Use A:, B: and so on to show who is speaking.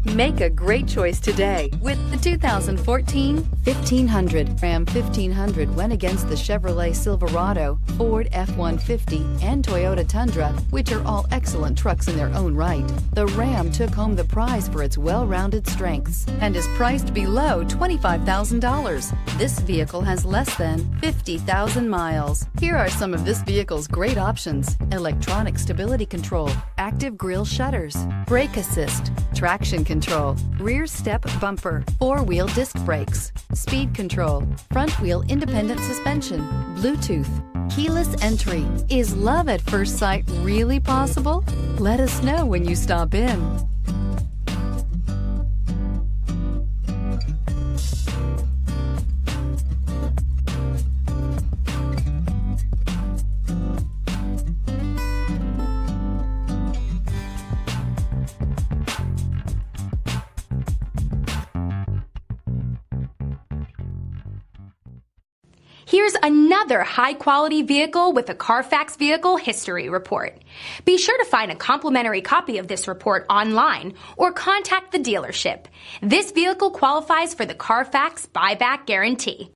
A: Make a great choice today with the 2014 1500. Ram 1500 went against the Chevrolet Silverado, Ford F-150, and Toyota Tundra, which are all excellent trucks in their own right. The Ram took home the prize for its well-rounded strengths and is priced below $25,000. This vehicle has less than 50,000 miles. Here are some of this vehicle's great options: electronic stability control, active grille shutters, brake assist, traction control, rear step bumper, four-wheel disc brakes, speed control, front wheel independent suspension, Bluetooth, keyless entry. Is love at first sight really possible? Let us know when you stop in.
B: Here's another high-quality vehicle with a CARFAX Vehicle History Report. Be sure to find a complimentary copy of this report online or contact the dealership. This vehicle qualifies for the CARFAX Buyback Guarantee.